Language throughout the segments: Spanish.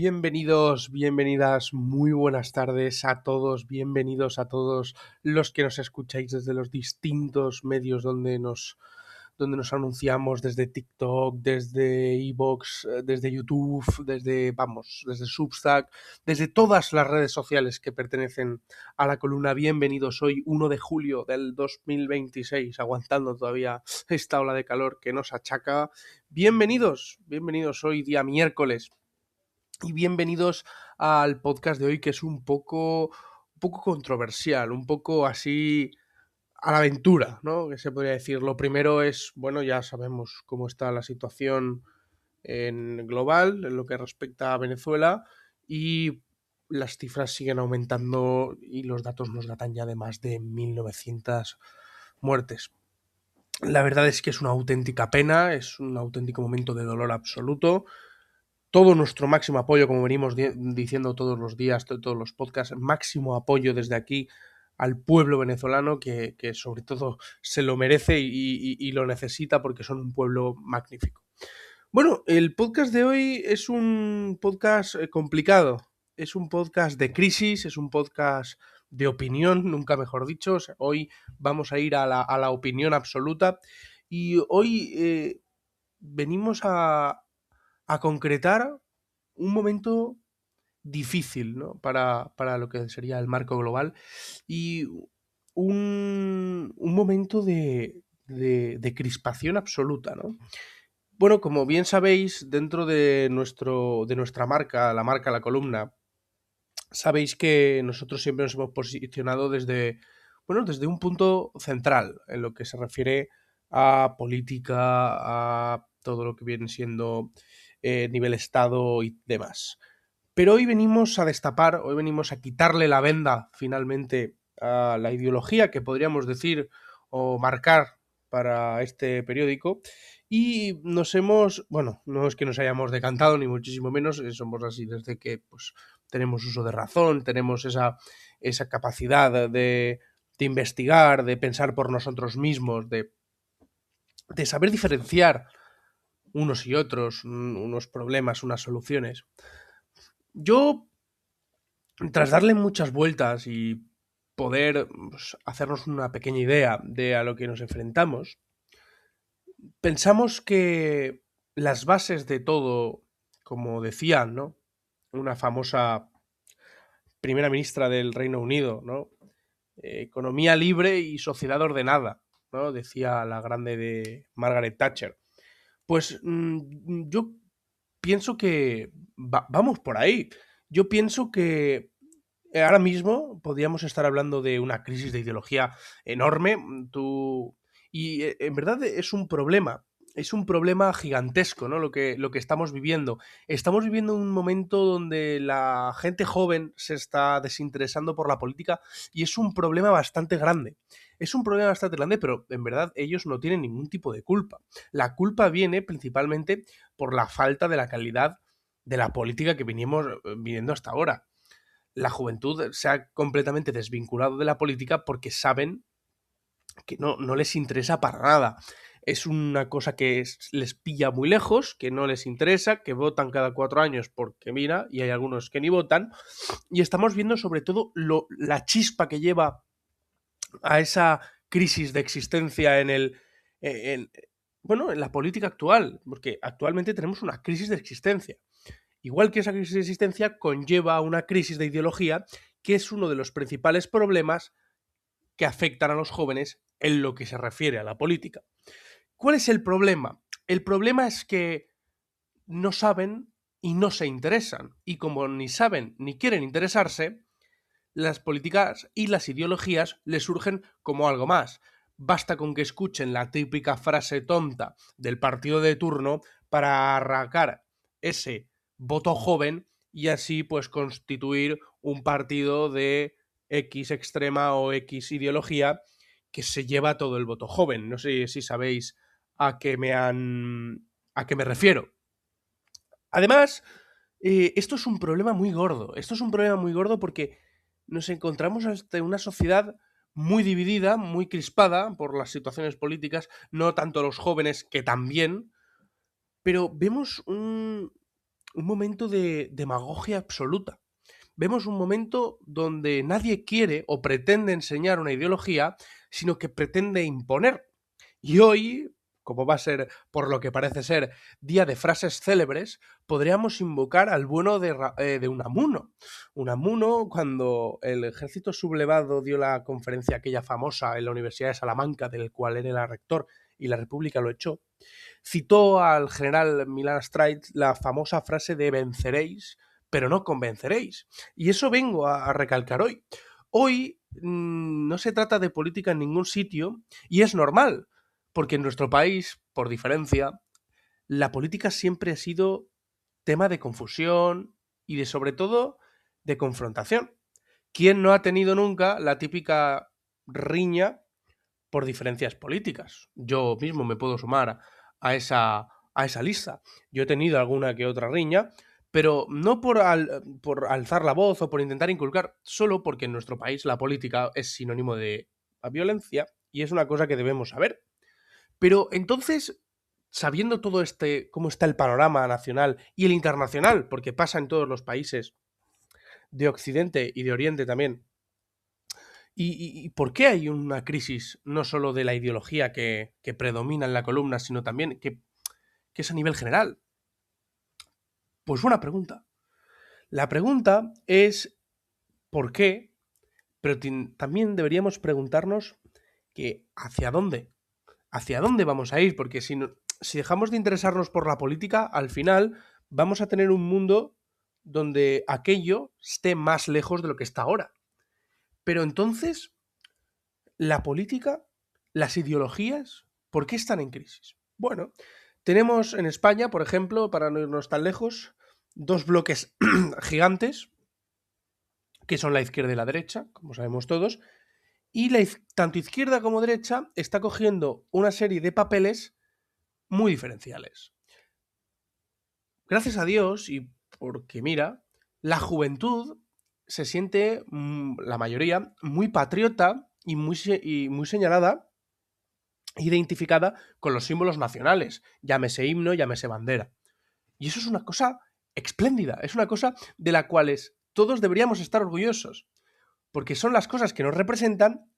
Bienvenidos, bienvenidas, muy buenas tardes a todos, bienvenidos a todos los que nos escucháis desde los distintos medios donde nos anunciamos, desde TikTok, desde iVoox, desde YouTube, desde Substack, desde todas las redes sociales que pertenecen a la columna. Bienvenidos hoy, 1 de julio del 2026, aguantando todavía esta ola de calor que nos achaca. Bienvenidos hoy, día miércoles. Y bienvenidos al podcast de hoy, que es un poco controversial, un poco así a la aventura, ¿no? Que se podría decir. Lo primero es, bueno, ya sabemos cómo está la situación en global en lo que respecta a Venezuela, y las cifras siguen aumentando y los datos nos datan ya de más de 1900 muertes. La verdad es que es una auténtica pena, es un auténtico momento de dolor absoluto. Todo nuestro máximo apoyo, como venimos diciendo todos los días, todos los podcasts, máximo apoyo desde aquí al pueblo venezolano, que sobre todo se lo merece y lo necesita, porque son un pueblo magnífico. Bueno, el podcast de hoy es un podcast complicado, es un podcast de crisis, es un podcast de opinión, nunca mejor dicho. O sea, hoy vamos a ir a la opinión absoluta, y hoy venimos a concretar un momento difícil, ¿no? Para lo que sería el marco global, y un momento de crispación absoluta, ¿no? Bueno, como bien sabéis, dentro de nuestra marca, la columna, sabéis que nosotros siempre nos hemos posicionado desde un punto central en lo que se refiere a política, a todo lo que viene siendo nivel Estado y demás. Pero hoy venimos a quitarle la venda finalmente a la ideología que podríamos decir o marcar para este periódico, y bueno, no es que nos hayamos decantado ni muchísimo menos, somos así desde que pues tenemos uso de razón, tenemos esa capacidad de investigar, de pensar por nosotros mismos, de saber diferenciar unos y otros, unos problemas, unas soluciones. Yo, tras darle muchas vueltas y poder pues, hacernos una pequeña idea de a lo que nos enfrentamos, pensamos que las bases de todo, como decían, ¿no? Una famosa primera ministra del Reino Unido, ¿no? Economía libre y sociedad ordenada, ¿no? Decía la grande de Margaret Thatcher. Pues yo pienso que vamos por ahí. Yo pienso que ahora mismo podríamos estar hablando de una crisis de ideología enorme. Y en verdad es un problema gigantesco, ¿no? Lo que estamos viviendo. Estamos viviendo un momento donde la gente joven se está desinteresando por la política, y es un problema bastante grande. Es un problema bastante grande, pero en verdad ellos no tienen ningún tipo de culpa. La culpa viene principalmente por la falta de la calidad de la política que venimos viviendo hasta ahora. La juventud se ha completamente desvinculado de la política porque saben que no les interesa para nada. Es una cosa que les pilla muy lejos, que no les interesa, que votan cada 4 años porque mira, y hay algunos que ni votan, y estamos viendo sobre todo la chispa que lleva a esa crisis de existencia en, bueno, en la política actual, porque actualmente tenemos una crisis de existencia. Igual que esa crisis de existencia conlleva una crisis de ideología, que es uno de los principales problemas que afectan a los jóvenes en lo que se refiere a la política. ¿Cuál es el problema? El problema es que no saben y no se interesan. Y como ni saben ni quieren interesarse, las políticas y las ideologías les surgen como algo más. Basta con que escuchen la típica frase tonta del partido de turno para arrancar ese voto joven, y así pues constituir un partido de X extrema o X ideología que se lleva todo el voto joven. No sé si sabéis a qué me refiero. Además, esto es un problema muy gordo. Esto es un problema muy gordo porque nos encontramos ante una sociedad muy dividida, muy crispada por las situaciones políticas, no tanto los jóvenes, que también, pero vemos un momento de demagogia absoluta. Vemos un momento donde nadie quiere o pretende enseñar una ideología, sino que pretende imponer. Y hoy, como va a ser, por lo que parece ser, día de frases célebres, podríamos invocar al bueno de Unamuno. Unamuno, cuando el ejército sublevado dio la conferencia aquella famosa en la Universidad de Salamanca, del cual él era rector y la República lo echó, citó al general Milan Astrait la famosa frase de venceréis, pero no convenceréis. Y eso vengo a recalcar hoy. Hoy no se trata de política en ningún sitio y es normal, porque en nuestro país, por diferencia, la política siempre ha sido tema de confusión y de, sobre todo, de confrontación. ¿Quién no ha tenido nunca la típica riña por diferencias políticas? Yo mismo me puedo sumar a esa lista. Yo he tenido alguna que otra riña, pero no por alzar la voz o por intentar inculcar, solo porque en nuestro país la política es sinónimo de violencia y es una cosa que debemos saber. Pero entonces, sabiendo todo cómo está el panorama nacional y el internacional, porque pasa en todos los países de Occidente y de Oriente también, ¿y por qué hay una crisis no solo de la ideología que predomina en la columna, sino también que es a nivel general? Pues buena pregunta. La pregunta es ¿por qué? Pero también deberíamos preguntarnos que hacia dónde vamos a ir, porque si dejamos de interesarnos por la política, al final vamos a tener un mundo donde aquello esté más lejos de lo que está ahora. Pero entonces, la política, las ideologías, ¿por qué están en crisis? Bueno, tenemos en España, por ejemplo, para no irnos tan lejos, dos bloques gigantes, que son la izquierda y la derecha, como sabemos todos, y tanto izquierda como derecha está cogiendo una serie de papeles muy diferenciales. Gracias a Dios, y porque mira, la juventud se siente, la mayoría, muy patriota y muy señalada, identificada con los símbolos nacionales, llámese himno, llámese bandera. Y eso es una cosa espléndida, es una cosa de la cual todos deberíamos estar orgullosos, porque son las cosas que nos representan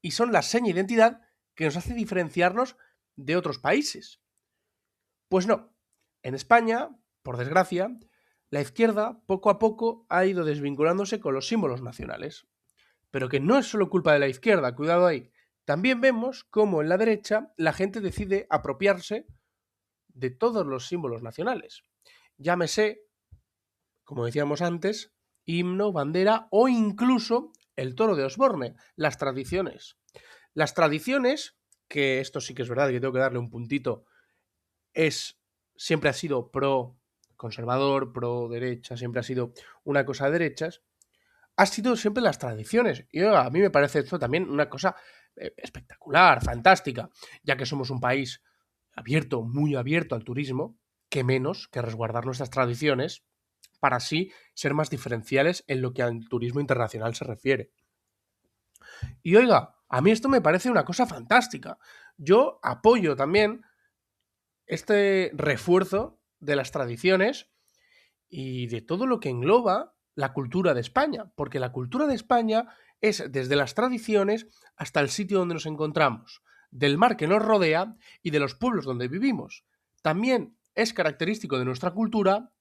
y son la seña de identidad que nos hace diferenciarnos de otros países. Pues no, en España, por desgracia, la izquierda poco a poco ha ido desvinculándose con los símbolos nacionales. Pero que no es solo culpa de la izquierda, cuidado ahí. También vemos cómo en la derecha la gente decide apropiarse de todos los símbolos nacionales. Llámese, como decíamos antes, himno, bandera o incluso el toro de Osborne, las tradiciones. Las tradiciones, que esto sí que es verdad que tengo que darle un puntito, siempre ha sido pro conservador, pro derecha, siempre ha sido una cosa de derechas, ha sido siempre las tradiciones. Y a mí me parece esto también una cosa espectacular, fantástica, ya que somos un país abierto, muy abierto al turismo, que menos que resguardar nuestras tradiciones para así ser más diferenciales en lo que al turismo internacional se refiere. Y oiga, a mí esto me parece una cosa fantástica. Yo apoyo también este refuerzo de las tradiciones y de todo lo que engloba la cultura de España, porque la cultura de España es desde las tradiciones hasta el sitio donde nos encontramos, del mar que nos rodea y de los pueblos donde vivimos. También es característico de nuestra cultura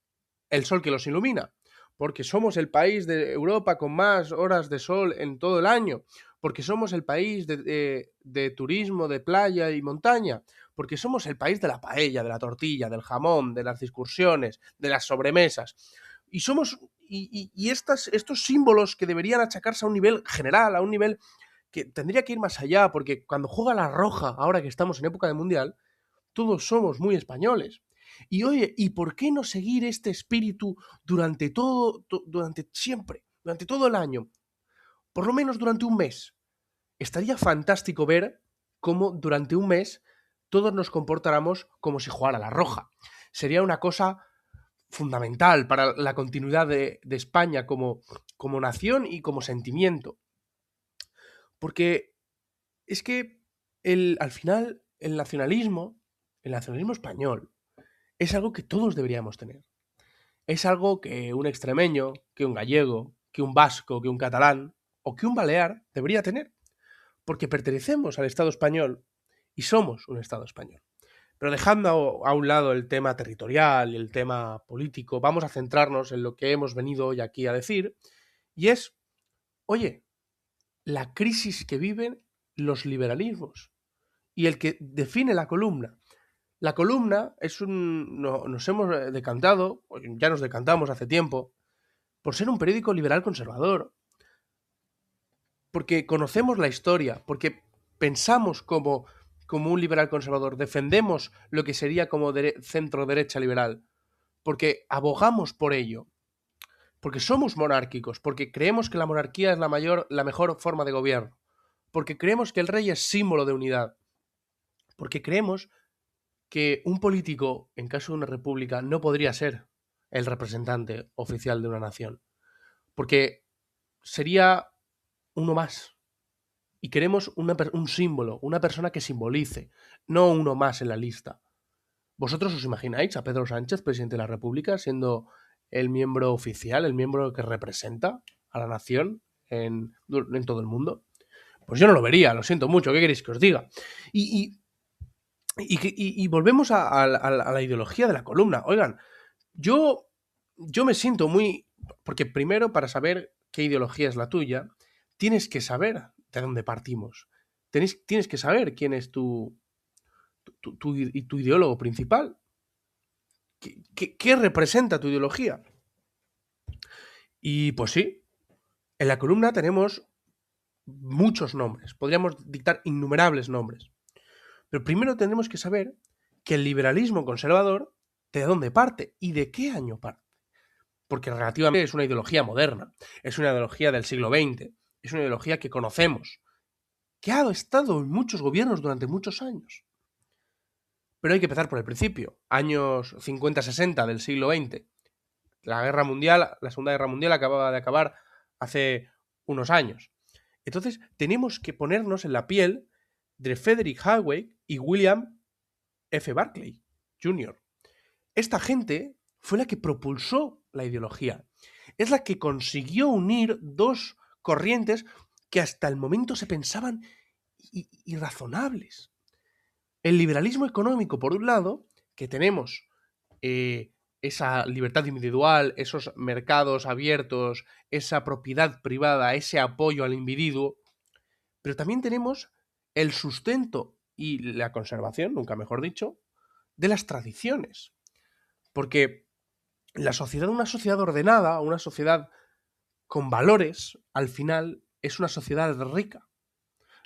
el sol que los ilumina, porque somos el país de Europa con más horas de sol en todo el año, porque somos el país de turismo, de playa y montaña, porque somos el país de la paella, de la tortilla, del jamón, de las excursiones, de las sobremesas. Y somos estos símbolos que deberían achacarse a un nivel general, a un nivel que tendría que ir más allá, porque cuando juega la roja, ahora que estamos en época de mundial, todos somos muy españoles. Y oye, ¿y por qué no seguir este espíritu durante durante siempre, durante todo el año? Por lo menos durante un mes. Estaría fantástico ver cómo durante un mes todos nos comportáramos como si jugara la roja. Sería una cosa fundamental para la continuidad de España como nación y como sentimiento. Porque es que al final el nacionalismo español es algo que todos deberíamos tener. es algo que un extremeño, que un gallego, que un vasco, que un catalán o que un balear debería tener, porque pertenecemos al Estado español y somos un Estado español. Pero dejando a un lado el tema territorial y el tema político, vamos a centrarnos en lo que hemos venido hoy aquí a decir, y es, oye, la crisis que viven los liberalismos y el que define la columna. La columna es nos hemos decantado, ya nos decantamos hace tiempo, por ser un periódico liberal conservador, porque conocemos la historia, porque pensamos como un liberal conservador, defendemos lo que sería como centro-derecha liberal, porque abogamos por ello, porque somos monárquicos, porque creemos que la monarquía es la mejor forma de gobierno, porque creemos que el rey es símbolo de unidad, porque creemos que un político, en caso de una república, no podría ser el representante oficial de una nación, porque sería uno más. Y queremos un símbolo, una persona que simbolice, no uno más en la lista. ¿Vosotros os imagináis a Pedro Sánchez, presidente de la República, siendo el miembro oficial, el miembro que representa a la nación en todo el mundo? Pues yo no lo vería, lo siento mucho, ¿qué queréis que os diga? Y volvemos a la ideología de la columna. Oigan, yo me siento muy... Porque primero, para saber qué ideología es la tuya, tienes que saber de dónde partimos. Tienes que saber quién es tu ideólogo principal. ¿Qué representa tu ideología? Y pues sí, en la columna tenemos muchos nombres. Podríamos dictar innumerables nombres. Pero primero tenemos que saber que el liberalismo conservador, ¿de dónde parte y de qué año parte? Porque relativamente es una ideología moderna, es una ideología del siglo XX, es una ideología que conocemos, que ha estado en muchos gobiernos durante muchos años. Pero hay que empezar por el principio, años 50-60 del siglo XX. La Segunda Guerra Mundial acababa de acabar hace unos años. Entonces, tenemos que ponernos en la piel de Frederick Harway y William F. Barclay Jr. Esta gente fue la que propulsó la ideología. Es la que consiguió unir dos corrientes que hasta el momento se pensaban irrazonables. El liberalismo económico, por un lado, que tenemos esa libertad individual, esos mercados abiertos, esa propiedad privada, ese apoyo al individuo, pero también tenemos el sustento y la conservación, nunca mejor dicho, de las tradiciones. Porque una sociedad ordenada, una sociedad con valores, al final es una sociedad rica.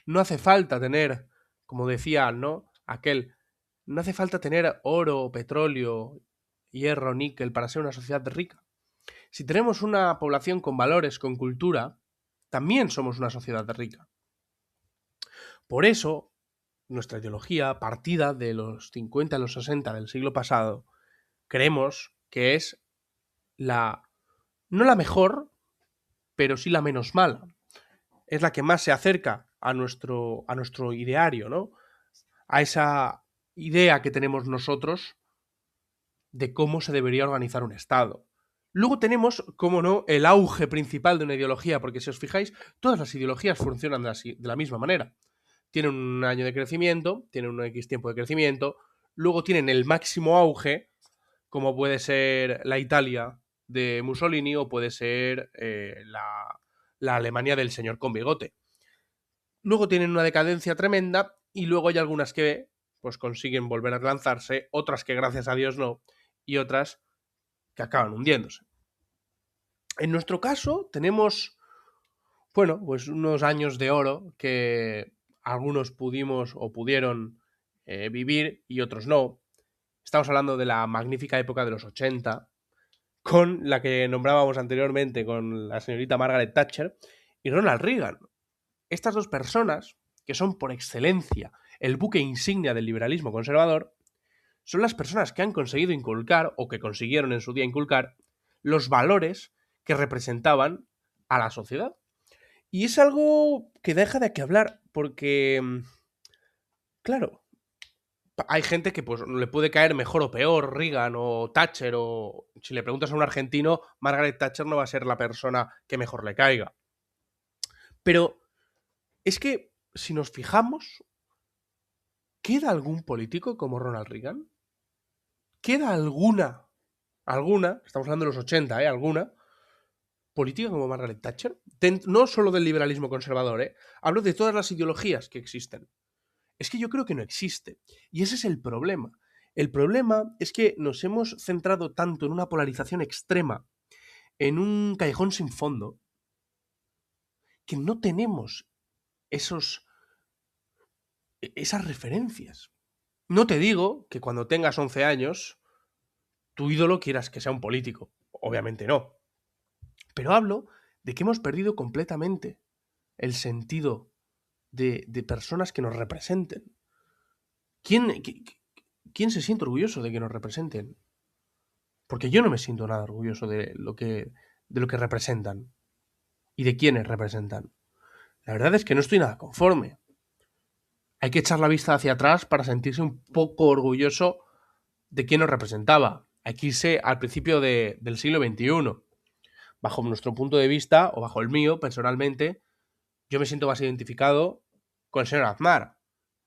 No hace falta tener, como decía, ¿no? No hace falta tener oro, petróleo, hierro, níquel para ser una sociedad rica. Si tenemos una población con valores, con cultura, también somos una sociedad rica. Por eso, nuestra ideología, partida de los 50 a los 60 del siglo pasado, creemos que es no la mejor, pero sí la menos mala. Es la que más se acerca a nuestro ideario, ¿no? A esa idea que tenemos nosotros de cómo se debería organizar un Estado. Luego tenemos, cómo no, el auge principal de una ideología, porque si os fijáis, todas las ideologías funcionan de la misma manera. Tienen un año de crecimiento, tienen un X tiempo de crecimiento, luego tienen el máximo auge, como puede ser la Italia de Mussolini o puede ser la Alemania del señor con bigote. Luego tienen una decadencia tremenda y luego hay algunas que pues consiguen volver a lanzarse, otras que gracias a Dios no, y otras que acaban hundiéndose. En nuestro caso tenemos, bueno, pues unos años de oro que algunos pudimos o pudieron vivir y otros no. Estamos hablando de la magnífica época de los 80, con la que nombrábamos anteriormente, con la señorita Margaret Thatcher y Ronald Reagan. Estas dos personas, que son por excelencia el buque insignia del liberalismo conservador, son las personas que han conseguido inculcar, o que consiguieron en su día inculcar, los valores que representaban a la sociedad. Y es algo que deja de qué hablar, porque, claro, hay gente que pues le puede caer mejor o peor Reagan o Thatcher, o si le preguntas a un argentino, Margaret Thatcher no va a ser la persona que mejor le caiga. Pero es que, si nos fijamos, ¿queda algún político como Ronald Reagan? ¿Queda alguna, estamos hablando de los 80, alguna política como Margaret Thatcher? No solo del liberalismo conservador, hablo de todas las ideologías que existen. Es que yo creo que no existe. Y ese es el problema. El problema es que nos hemos centrado tanto en una polarización extrema, en un callejón sin fondo, que no tenemos esas referencias. No te digo que cuando tengas 11 años, tu ídolo quieras que sea un político. Obviamente no. Pero hablo de que hemos perdido completamente el sentido de personas que nos representen. ¿Quién se siente orgulloso de que nos representen? Porque yo no me siento nada orgulloso de lo que representan y de quiénes representan. La verdad es que no estoy nada conforme. Hay que echar la vista hacia atrás para sentirse un poco orgulloso de quién nos representaba. Hay que irse al principio del siglo XXI. Bajo nuestro punto de vista, o bajo el mío, personalmente, yo me siento más identificado con el señor Aznar.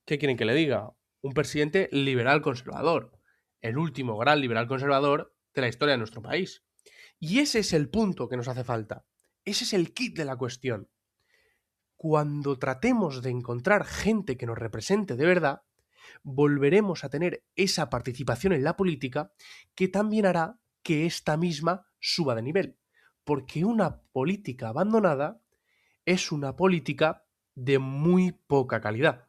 ¿Qué quieren que le diga? Un presidente liberal conservador. El último gran liberal conservador de la historia de nuestro país. Y ese es el punto que nos hace falta. Ese es el kit de la cuestión. Cuando tratemos de encontrar gente que nos represente de verdad, volveremos a tener esa participación en la política que también hará que esta misma suba de nivel. Porque una política abandonada es una política de muy poca calidad.